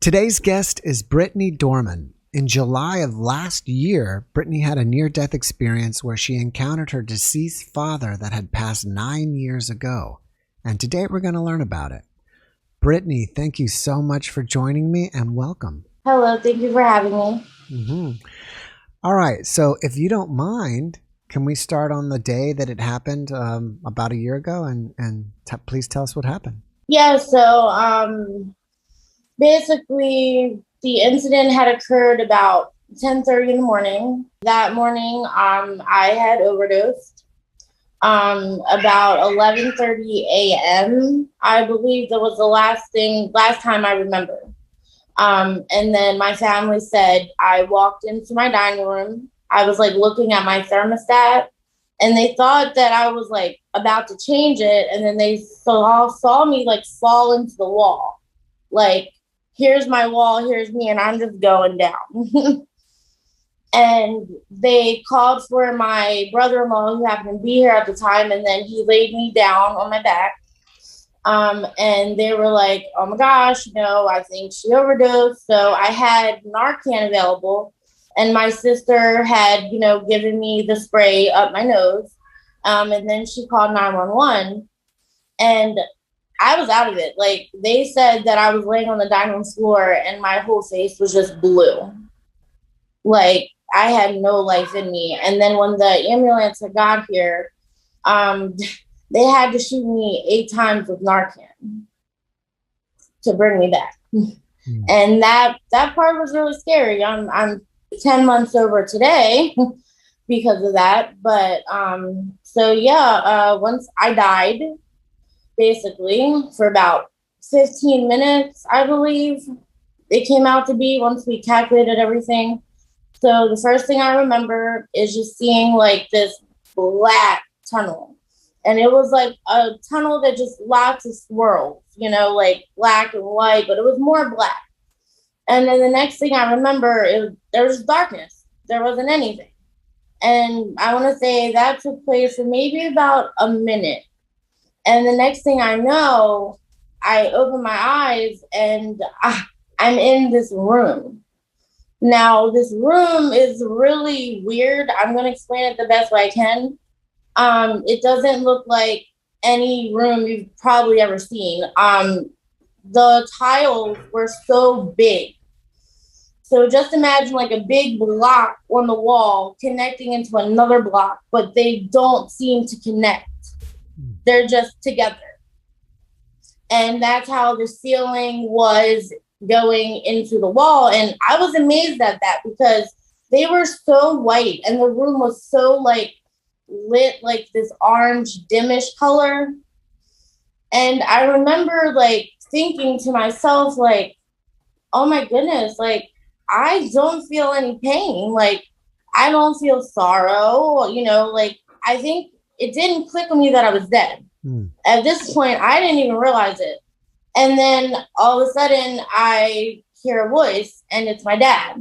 Today's guest is Britany Dorman. In July of last year, Britany had a near-death experience where she encountered her deceased father that had passed 9 years ago. And today we're going to learn about it. Britany, thank you so much for joining me and welcome. Hello, thank you for having me. Mm-hmm. All right, so if you don't mind, can we start on the day that it happened about a year ago and please tell us what happened. Yeah, so basically the incident had occurred about 10:30 in the morning. That morning, I had overdosed. About 11:30 a.m. I believe that was the last time I remember. And then my family said I walked into my dining room. I was like looking at my thermostat, and they thought that I was like about to change it, and then they saw me like fall into the wall. Like, here's my wall, here's me, and I'm just going down. And they called for my brother-in-law, who happened to be here at the time, and then he laid me down on my back. And they were like, oh my gosh, I think she overdosed. So I had Narcan available, and my sister had, given me the spray up my nose. And then she called 911, and I was out of it. Like, they said that I was laying on the dining room floor and my whole face was just blue. Like, I had no life in me. And then when the ambulance had got here, they had to shoot me 8 times with Narcan to bring me back. Mm-hmm. And that part was really scary. I'm 10 months over today because of that. But once I died, basically, for about 15 minutes, I believe it came out to be, once we calculated everything. So the first thing I remember is just seeing like this black tunnel. And it was like a tunnel that just lots of swirls, like black and white, but it was more black. And then the next thing I remember, there was darkness. There wasn't anything. And I want to say that took place for maybe about a minute. And the next thing I know, I open my eyes and I'm in this room. Now, this room is really weird. I'm going to explain it the best way I can. It doesn't look like any room you've probably ever seen. The tiles were so big. So just imagine like a big block on the wall connecting into another block, but they don't seem to connect. They're just together. And that's how the ceiling was going into the wall. And I was amazed at that because they were so white and the room was so like lit, like this orange dimish color. And I remember like thinking to myself, like, oh my goodness, like I don't feel any pain. Like I don't feel sorrow, like I think it didn't click on me that I was dead. At this point, I didn't even realize it. And then all of a sudden I hear a voice and it's my dad.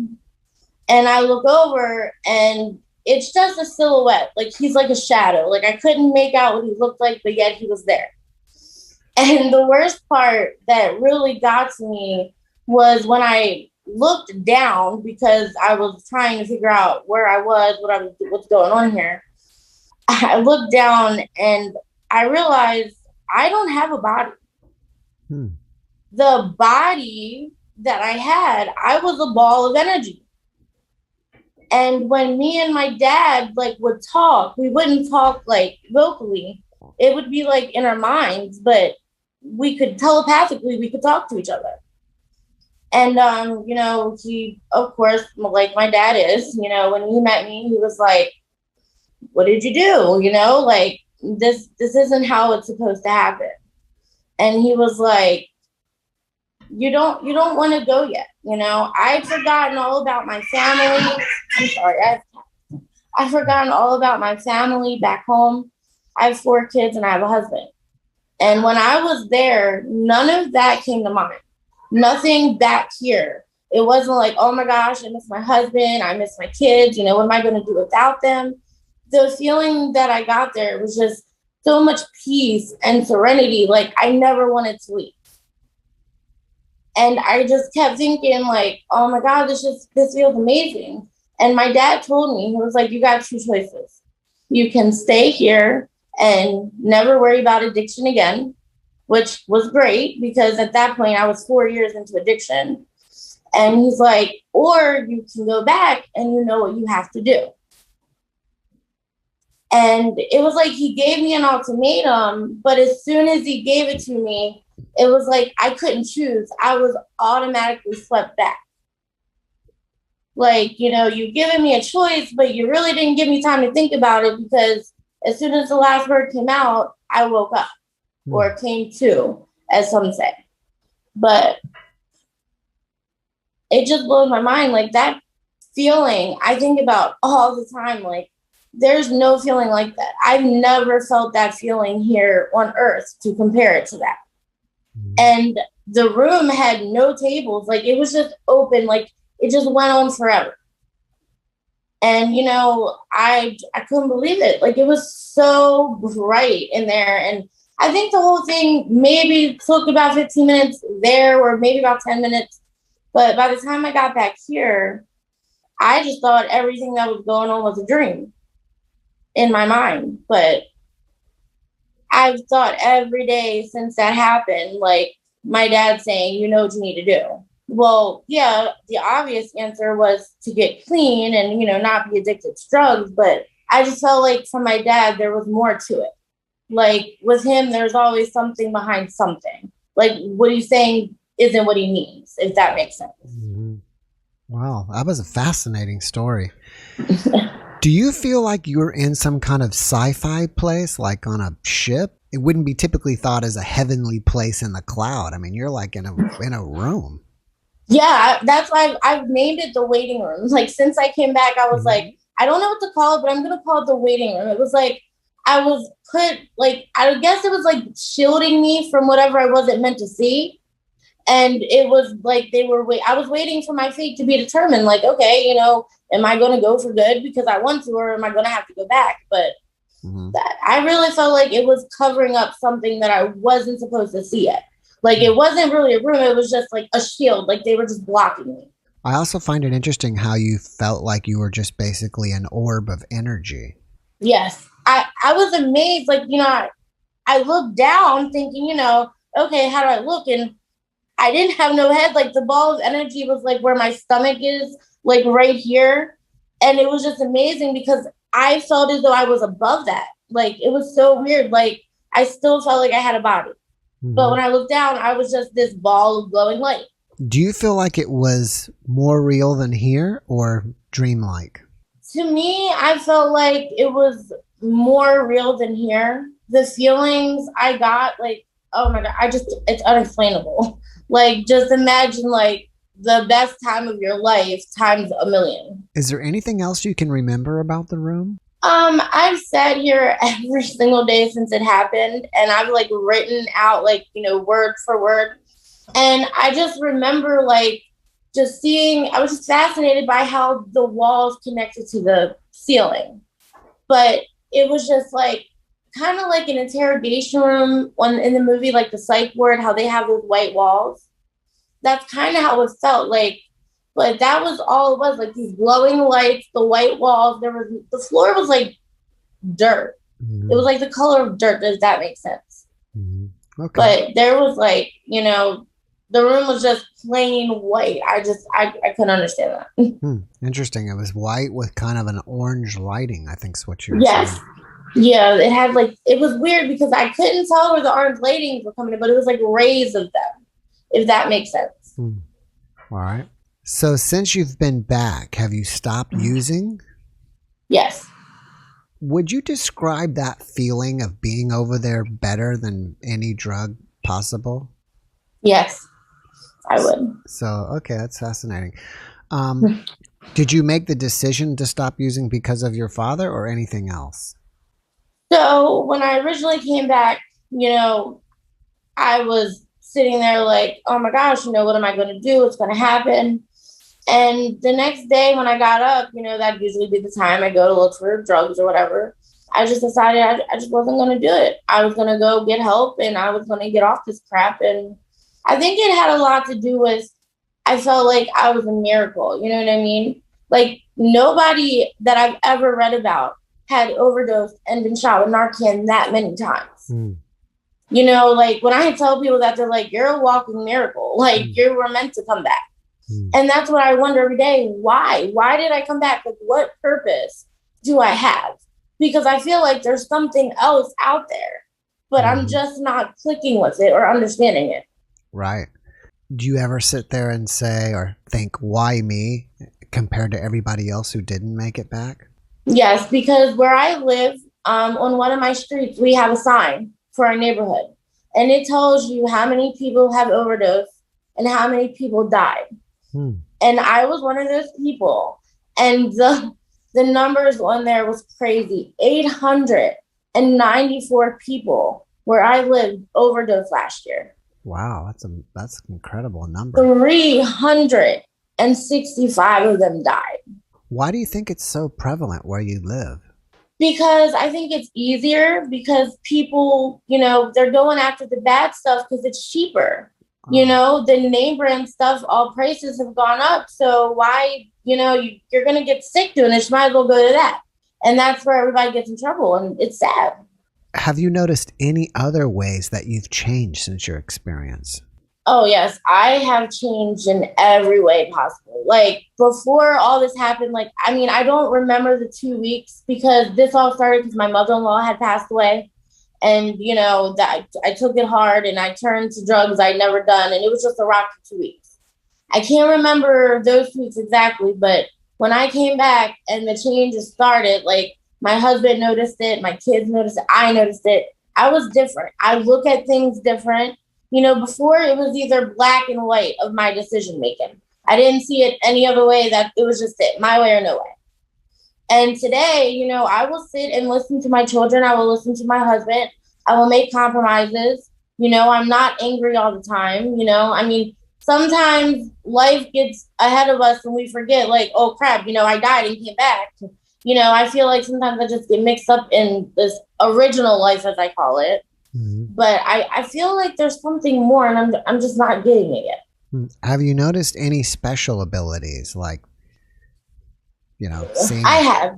And I look over and it's just a silhouette. Like he's like a shadow. Like I couldn't make out what he looked like, but yet he was there. And the worst part that really got to me was when I looked down, because I was trying to figure out where I was, what's going on here. I looked down and I realized I don't have a body. The body that I had, I was a ball of energy. And when me and my dad like would talk, we wouldn't talk like vocally. It would be like in our minds, but we could telepathically, we could talk to each other. And, he, of course, like my dad is, when he met me, he was like, what did you do? Like this isn't how it's supposed to happen. And he was like, you don't want to go yet. I'd forgotten all about my family. I'm sorry. I've forgotten all about my family back home. I have 4 kids and I have a husband. And when I was there, none of that came to mind. Nothing back here. It wasn't like, oh my gosh, I miss my husband. I miss my kids. What am I going to do without them? The feeling that I got there was just so much peace and serenity. Like I never wanted to leave. And I just kept thinking, like, oh my God, this feels amazing. And my dad told me, he was like, you got two choices. You can stay here and never worry about addiction again, which was great because at that point I was 4 years into addiction. And he's like, or you can go back and you know what you have to do. And it was like he gave me an ultimatum, but as soon as he gave it to me, it was like I couldn't choose. I was automatically swept back. Like, you've given me a choice, but you really didn't give me time to think about it because as soon as the last word came out, I woke up or came to, as some say. But it just blows my mind. Like that feeling I think about all the time. Like there's no feeling like that. I've never felt that feeling here on earth to compare it to that. And the room had no tables. Like it was just open. Like it just went on forever. And, I couldn't believe it. Like it was so bright in there. And I think the whole thing maybe took about 15 minutes there or maybe about 10 minutes. But by the time I got back here, I just thought everything that was going on was a dream in my mind. But I've thought every day since that happened, like my dad saying, you know what you need to do. Well, yeah, the obvious answer was to get clean and, not be addicted to drugs. But I just felt like from my dad, there was more to it. Like with him, there's always something behind something. Like what he's saying isn't what he means, if that makes sense. Mm-hmm. Wow, that was a fascinating story. Do you feel like you're in some kind of sci-fi place, like on a ship? It wouldn't be typically thought as a heavenly place in the cloud. I mean, you're like in a room. Yeah, that's why I've named it the waiting room. Like since I came back, I was like, I don't know what to call it, but I'm going to call it the waiting room. It was like, I was put, like, I guess it was like shielding me from whatever I wasn't meant to see. And it was like I was waiting for my fate to be determined. Like, okay, am I going to go for good because I want to, or am I going to have to go back? But that I really felt like it was covering up something that I wasn't supposed to see yet. Like it wasn't really a room. It was just like a shield. Like they were just blocking me. I also find it interesting how you felt like you were just basically an orb of energy. Yes. I was amazed. Like, I looked down thinking, okay, how do I look? And I didn't have no head. Like the ball of energy was like where my stomach is, like right here. And it was just amazing because I felt as though I was above that. Like it was so weird. Like I still felt like I had a body. But when I looked down, I was just this ball of glowing light. Do you feel like it was more real than here or dreamlike? To me, I felt like it was more real than here. The feelings I got, like, oh my God, it's unexplainable. Like, just imagine, like, the best time of your life times a million. Is there anything else you can remember about the room? I've sat here every single day since it happened, and I've like written out like, word for word. And I just remember like just I was just fascinated by how the walls connected to the ceiling. But it was just like kind of like an interrogation room in the movie, like the psych ward, how they have those white walls. That's kind of how it felt like. But that was all it was, like these glowing lights, the white walls. The floor was like dirt. It was like the color of dirt. Does that make sense? Okay. But there was like, the room was just plain white. I couldn't understand that. Interesting. It was white with kind of an orange lighting, I think is what you were saying. Yeah, it had like, it was weird because I couldn't tell where the orange lightings were coming in, but it was like rays of them, if that makes sense. All right. So since you've been back, have you stopped using? Yes. Would you describe that feeling of being over there better than any drug possible? Yes, I would. So, okay, that's fascinating. Did you make the decision to stop using because of your father or anything else? So when I originally came back, I was sitting there like, oh my gosh, what am I going to do? What's going to happen? And the next day when I got up, that'd usually be the time I go to look for drugs or whatever. I just decided I just wasn't going to do it. I was going to go get help and I was going to get off this crap. And I think it had a lot to do with, I felt like I was a miracle. You know what I mean? Like nobody that I've ever read about had overdosed and been shot with Narcan that many times. Mm. You know, like when I tell people that, they're like, you're a walking miracle. Like you were meant to come back. And that's what I wonder every day. Why? Why did I come back? Like, what purpose do I have? Because I feel like there's something else out there, but I'm just not clicking with it or understanding it. Right. Do you ever sit there and say or think, why me compared to everybody else who didn't make it back? Yes, because where I live, on one of my streets, we have a sign for our neighborhood. And it tells you how many people have overdosed and how many people died. And I was one of those people. And the numbers on there was crazy. 894 people where I lived overdosed last year. Wow, that's an incredible number. 365 of them died. Why do you think it's so prevalent where you live? Because I think it's easier because people, you know, they're going after the bad stuff because it's cheaper. You know, the name brand stuff, all prices have gone up. So why, you know, you're going to get sick doing it. You might as well go to that. And that's where everybody gets in trouble. And it's sad. Have you noticed any other ways that you've changed since your experience? Oh, yes. I have changed in every way possible. Like before all this happened, like, I mean, I don't remember the 2 weeks because this all started because my mother-in-law had passed away. And, you know, that I took it hard and I turned to drugs I'd never done. And it was just a rocky 2 weeks. I can't remember those 2 weeks exactly, but when I came back and the changes started, like my husband noticed it, my kids noticed it, I noticed it. I was different. I look at things different. You know, before it was either black and white of my decision making. I didn't see it any other way, that it was just it, my way or no way. And today, you know, I will sit and listen to my children. I will listen to my husband. I will make compromises. You know, I'm not angry all the time. You know, I mean, sometimes life gets ahead of us and we forget, like, oh, crap, you know, I died and came back. You know, I feel like sometimes I just get mixed up in this original life, as I call it. But I feel like there's something more and I'm just not getting it yet. Have you noticed any special abilities like, you know, seeing? I have.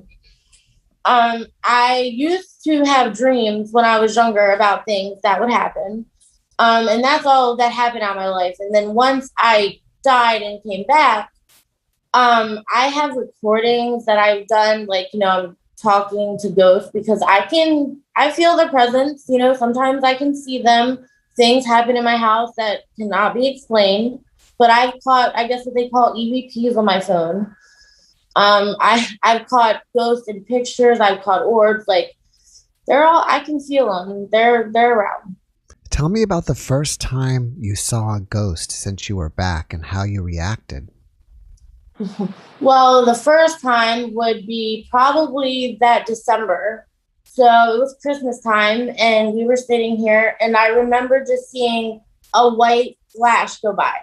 I used to have dreams when I was younger about things that would happen. And that's all that happened in my life. And then once I died and came back, I have recordings that I've done, like, you know, I'm talking to ghosts because I feel their presence. You know, sometimes I can see them. Things happen in my house that cannot be explained. But I've caught, I guess what they call EVPs on my phone. I've caught ghosts in pictures. I've caught orbs. Like they're all, I can feel them. They're around. Tell me about the first time you saw a ghost since you were back and how you reacted. Well, the first time would be probably that December. So it was Christmas time and we were sitting here and I remember just seeing a white flash go by.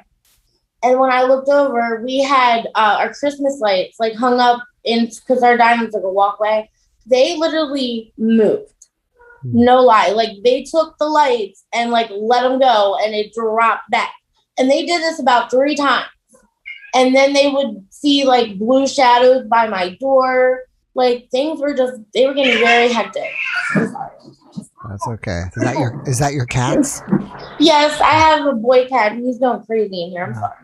And when I looked over, we had our Christmas lights like hung up in, because our diamond's like a walkway. They literally moved. No lie. Like they took the lights and like let them go and it dropped back. And they did this about 3 times. And then they would see like blue shadows by my door. Like things were just, they were getting very hectic. I'm sorry. That's okay. Is that your cats? Yes, I have a boy cat. He's going crazy in here. I'm sorry.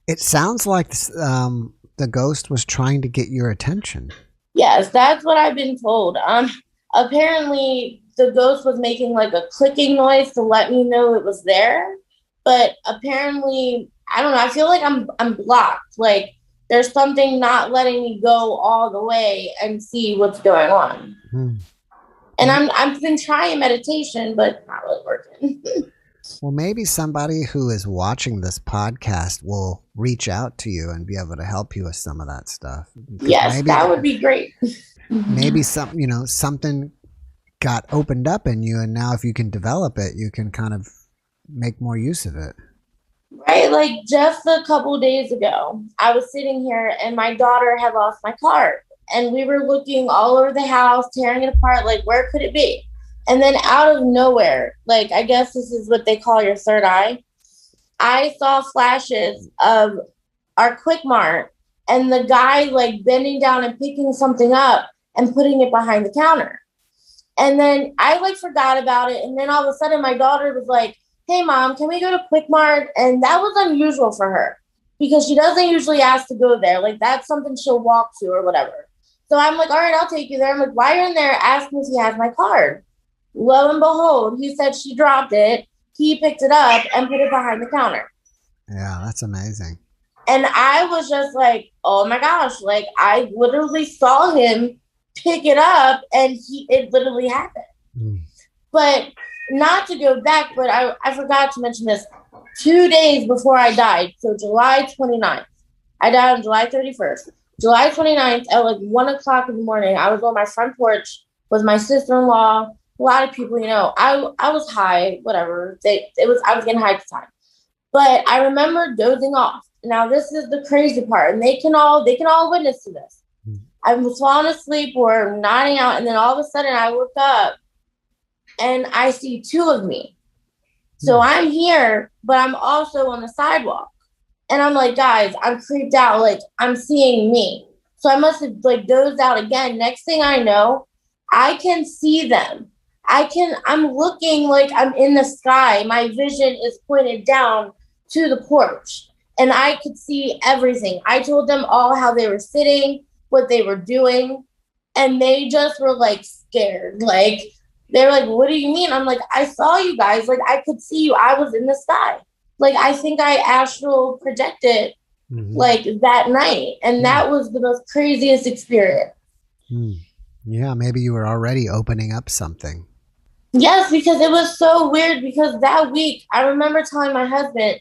It sounds like the ghost was trying to get your attention. Yes, that's what I've been told. Apparently the ghost was making like a clicking noise to let me know it was there. But apparently, I don't know. I feel like I'm blocked. Like there's something not letting me go all the way and see what's going on. And I've been trying meditation, but not really working. Well, maybe somebody who is watching this podcast will reach out to you and be able to help you with some of that stuff. Yes, that would be great. Maybe something got opened up in you, and now if you can develop it, you can kind of make more use of it. Right, like just a couple days ago, I was sitting here and my daughter had lost my card. And we were looking all over the house, tearing it apart, like where could it be? And then out of nowhere, like I guess this is what they call your third eye. I saw flashes of our Quick Mart and the guy like bending down and picking something up and putting it behind the counter. And then I like forgot about it. And then all of a sudden my daughter was like, hey mom, can we go to Quick Mart? And that was unusual for her because she doesn't usually ask to go there. Like that's something she'll walk to or whatever. So I'm like, all right, I'll take you there. I'm like, why are you in there? Ask me if he has my card. Lo and behold, he said she dropped it. He picked it up and put it behind the counter. Yeah, that's amazing. And I was just like, oh my gosh, like I literally saw him pick it up and it literally happened. Mm. But not to go back, but I forgot to mention this. 2 days before I died, so July 29th, I died on July 31st. July 29th at like 1 o'clock in the morning, I was on my front porch with my sister-in-law. A lot of people, I was high, whatever. I was getting high at the time. But I remember dozing off. Now this is the crazy part, and they can all witness to this. I was falling asleep or nodding out, and then all of a sudden I woke up and I see two of me. So I'm here, but I'm also on the sidewalk. And I'm like, guys, I'm creeped out. Like, I'm seeing me. So I must have like dozed out again. Next thing I know, I can see them. I'm looking like I'm in the sky. My vision is pointed down to the porch. And I could see everything. I told them all how they were sitting, what they were doing. And they just were like scared. Like, they're like, what do you mean? I'm like, I saw you guys. Like, I could see you. I was in the sky. Like, I think I astral projected like that night. And that was the most craziest experience. Yeah, maybe you were already opening up something. Yes, because it was so weird because that week I remember telling my husband,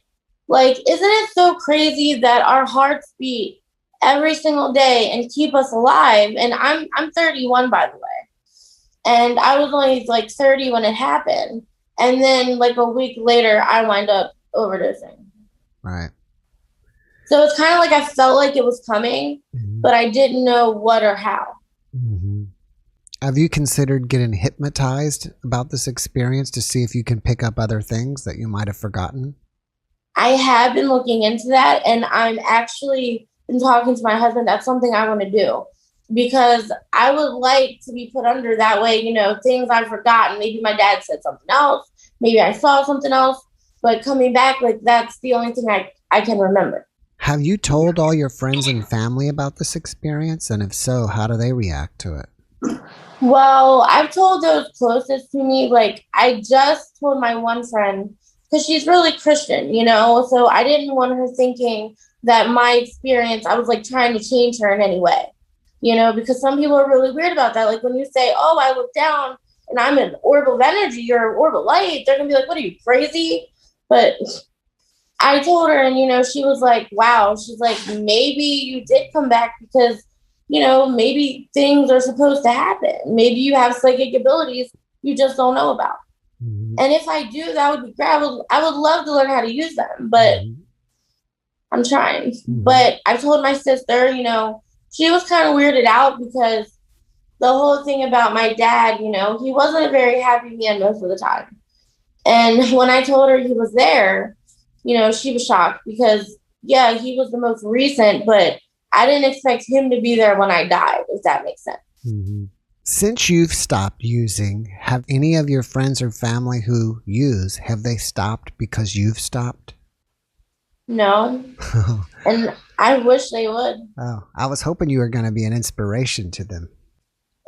like, isn't it so crazy that our hearts beat every single day and keep us alive? And I'm 31, by the way. And I was only like 30 when it happened. And then like a week later, I wind up overdosing. Right. So it's kind of like I felt like it was coming, but I didn't know what or how. Have you considered getting hypnotized about this experience to see if you can pick up other things that you might have forgotten? I have been looking into that, and I'm actually been talking to my husband. That's something I want to do because I would like to be put under that way, things I've forgotten. Maybe my dad said something else. Maybe I saw something else, but coming back, like that's the only thing I can remember. Have you told all your friends and family about this experience? And if so, how do they react to it? Well, I've told those closest to me. Like, I just told my one friend because she's really Christian, so I didn't want her thinking that my experience, I was like trying to change her in any way, because some people are really weird about that. Like when you say, oh, I look down and I'm an orb of energy or orb of light, they're going to be like, what are you, crazy? But I told her and, she was like, wow. She's like, maybe you did come back because, maybe things are supposed to happen. Maybe you have psychic abilities you just don't know about. And if I do, that would be great. I would love to learn how to use them, but I'm trying. But I told my sister, she was kind of weirded out because the whole thing about my dad, he wasn't a very happy man most of the time. And when I told her he was there, she was shocked because, yeah, he was the most recent, but I didn't expect him to be there when I died, if that makes sense. Since you've stopped using, have any of your friends or family who use, have they stopped because you've stopped? No. And I wish they would. Oh, I was hoping you were going to be an inspiration to them.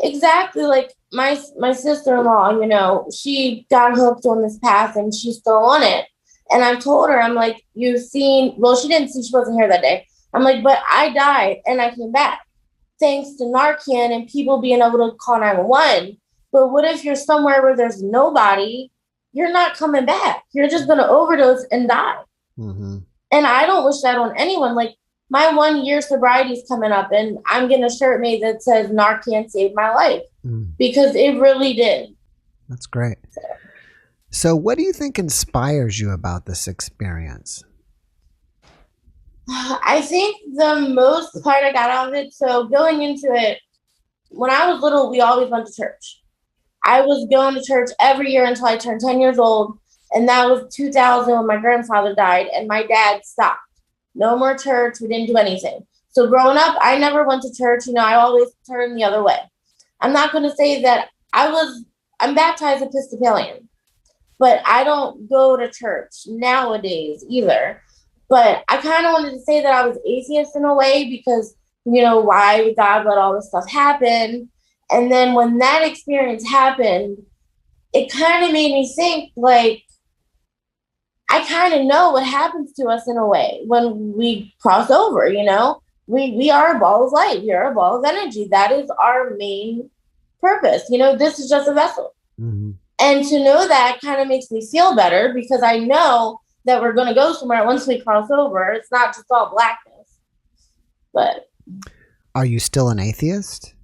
Exactly. Like my sister-in-law, she got hooked on this path and she's still on it. And I've told her, I'm like, she didn't see, she wasn't here that day. I'm like, but I died and I came back thanks to Narcan and people being able to call 911. But what if you're somewhere where there's nobody? You're not coming back. You're just going to overdose and die. And I don't wish that on anyone. Like my 1 year sobriety is coming up and I'm getting a shirt made that says Narcan saved my life because it really did. That's great. So what do you think inspires you about this experience? I think the most part I got out of it, so going into it, when I was little, we always went to church. I was going to church every year until I turned 10 years old. And that was 2000 when my grandfather died, and my dad stopped. No more church. We didn't do anything. So growing up, I never went to church. I always turned the other way. I'm not going to say that I'm baptized Episcopalian, but I don't go to church nowadays either. But I kind of wanted to say that I was atheist in a way because, why would God let all this stuff happen? And then when that experience happened, it kind of made me think, like, I kind of know what happens to us in a way when we cross over, We are a ball of light. We are a ball of energy. That is our main purpose. This is just a vessel. Mm-hmm. And to know that kind of makes me feel better because I know that we're going to go somewhere once we cross over. It's not just all blackness. But are you still an atheist?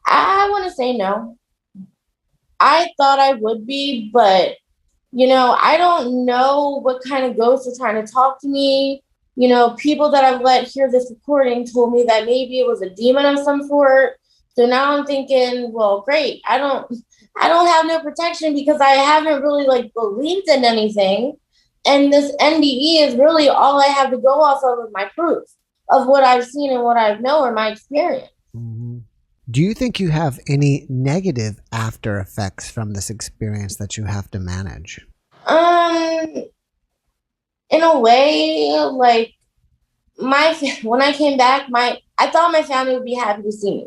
I want to say no. I thought I would be, but, I don't know what kind of ghosts are trying to talk to me. People that I've let hear this recording told me that maybe it was a demon of some sort. So now I'm thinking, well, great. I don't have no protection because I haven't really believed in anything. And this NDE is really all I have to go off of my proof of what I've seen and what I know or my experience. Mm-hmm. Do you think you have any negative after effects from this experience that you have to manage? In a way, when I came back, I thought my family would be happy to see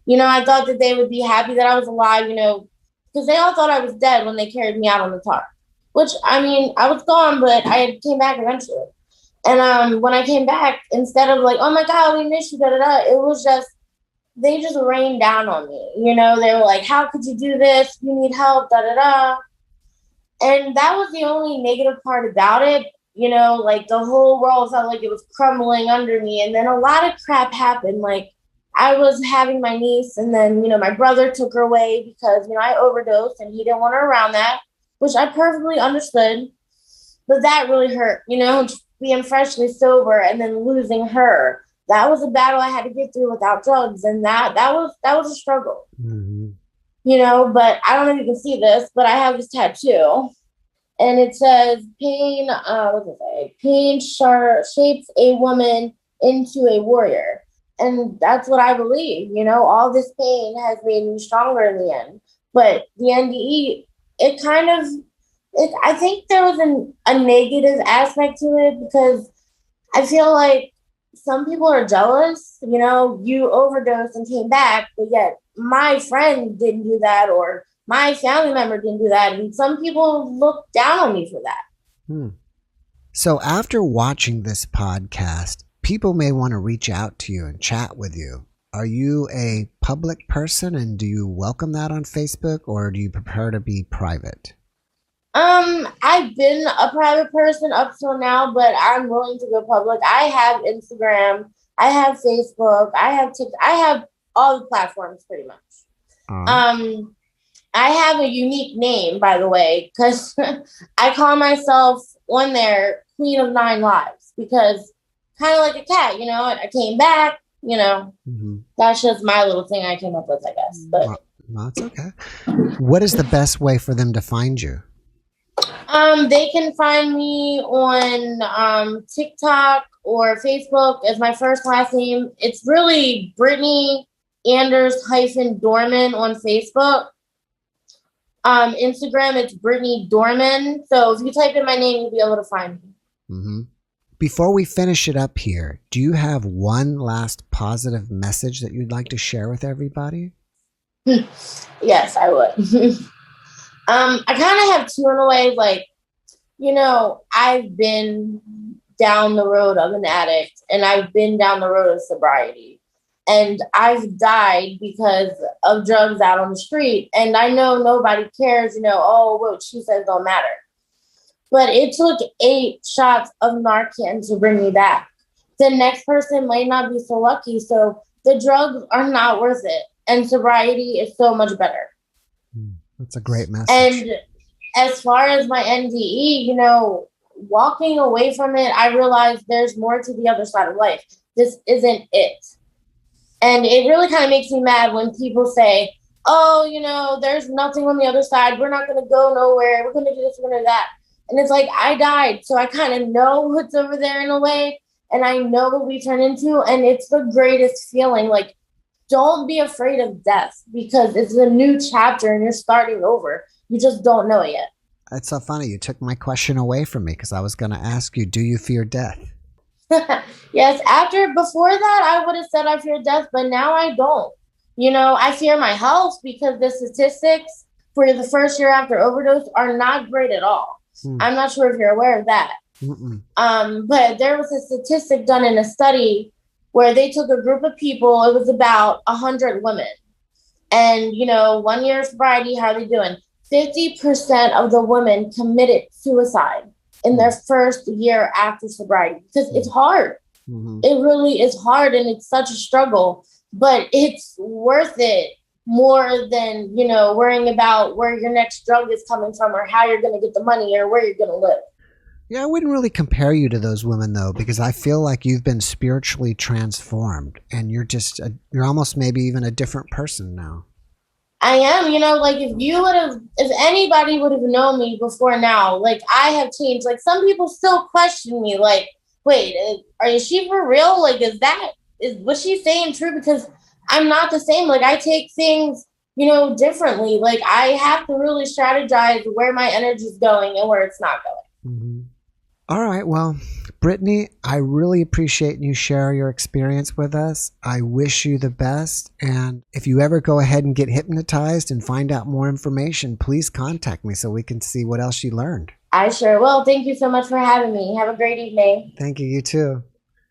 me. I thought that they would be happy that I was alive, because they all thought I was dead when they carried me out on the tarp. Which, I was gone, but I came back eventually. And when I came back, instead of oh my God, we miss you, it was just, they just rained down on me. They were like, how could you do this? You need help, And that was the only negative part about it. The whole world felt like it was crumbling under me. And then a lot of crap happened. I was having my niece, and then, my brother took her away because, I overdosed and he didn't want her around that, which I perfectly understood. But that really hurt, being freshly sober and then losing her. That was a battle I had to get through without drugs. And that was a struggle, mm-hmm. But I don't know if you can see this, but I have this tattoo. And it says, pain, pain shapes a woman into a warrior. And that's what I believe. All this pain has made me stronger in the end. But the NDE, I think there was a negative aspect to it because I feel like some people are jealous. You overdosed and came back, but yet my friend didn't do that, or my family member didn't do that. And some people look down on me for that. So after watching this podcast, people may want to reach out to you and chat with you. Are you a public person, and do you welcome that on Facebook, or do you prefer to be private? I've been a private person up till now, but I'm willing to go public. I have Instagram, I have Facebook, I have TikTok, I have all the platforms pretty much. I have a unique name, by the way, because I call myself on there Queen of 9 Lives, because kind of like a cat, I came back, Mm-hmm. That's just my little thing I came up with, I guess. But well, it's okay. What is the best way for them to find you? They can find me on TikTok or Facebook as my first last name. It's really Britany Anders-Dorman on Facebook. Instagram, it's Britany Dorman. So if you type in my name, you'll be able to find me. Mm-hmm. Before we finish it up here, do you have one last positive message that you'd like to share with everybody? Yes, I would. I kind of have two in a way. I've been down the road of an addict, and I've been down the road of sobriety, and I've died because of drugs out on the street. And I know nobody cares, what she says don't matter. But it took 8 shots of Narcan to bring me back. The next person might not be so lucky. So the drugs are not worth it. And sobriety is so much better. That's a great message. And as far as my NDE, walking away from it, I realized there's more to the other side of life. This isn't it. And it really kind of makes me mad when people say, oh, there's nothing on the other side. We're not going to go nowhere. We're going to do this, we're going to do that. And it's like, I died. So I kind of know what's over there in a way. And I know what we turn into. And it's the greatest feeling. Like, don't be afraid of death because it's a new chapter and you're starting over. You just don't know it yet. That's so funny. You took my question away from me because I was going to ask you, do you fear death? Yes. Before that, I would have said I fear death, but now I don't. I fear my health because the statistics for the first year after overdose are not great at all. I'm not sure if you're aware of that. But there was a statistic done in a study where they took a group of people. It was about 100 women. And, 1 year of sobriety, how are they doing? 50% of the women committed suicide in their first year after sobriety because it's hard. It really is hard and it's such a struggle, but it's worth it more than, worrying about where your next drug is coming from or how you're going to get the money or where you're going to live. Yeah, I wouldn't really compare you to those women, though, because I feel like you've been spiritually transformed and you're you're almost maybe even a different person now. I am, like if anybody would have known me before now, like I have changed. Like some people still question me, like, wait, is she for real? Like, is what she's saying true? Because I'm not the same. Like I take things, differently. Like I have to really strategize where my energy is going and where it's not going. All right. Well, Britany, I really appreciate you sharing your experience with us. I wish you the best. And if you ever go ahead and get hypnotized and find out more information, please contact me so we can see what else you learned. I sure will. Thank you so much for having me. Have a great evening. Thank you. You too.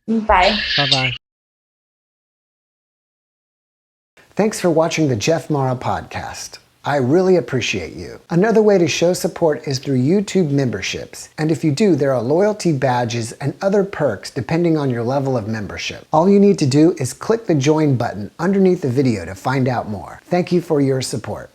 Bye. Bye-bye. Thanks for watching the JeffMara podcast. I really appreciate you. Another way to show support is through YouTube memberships. And if you do, there are loyalty badges and other perks depending on your level of membership. All you need to do is click the join button underneath the video to find out more. Thank you for your support.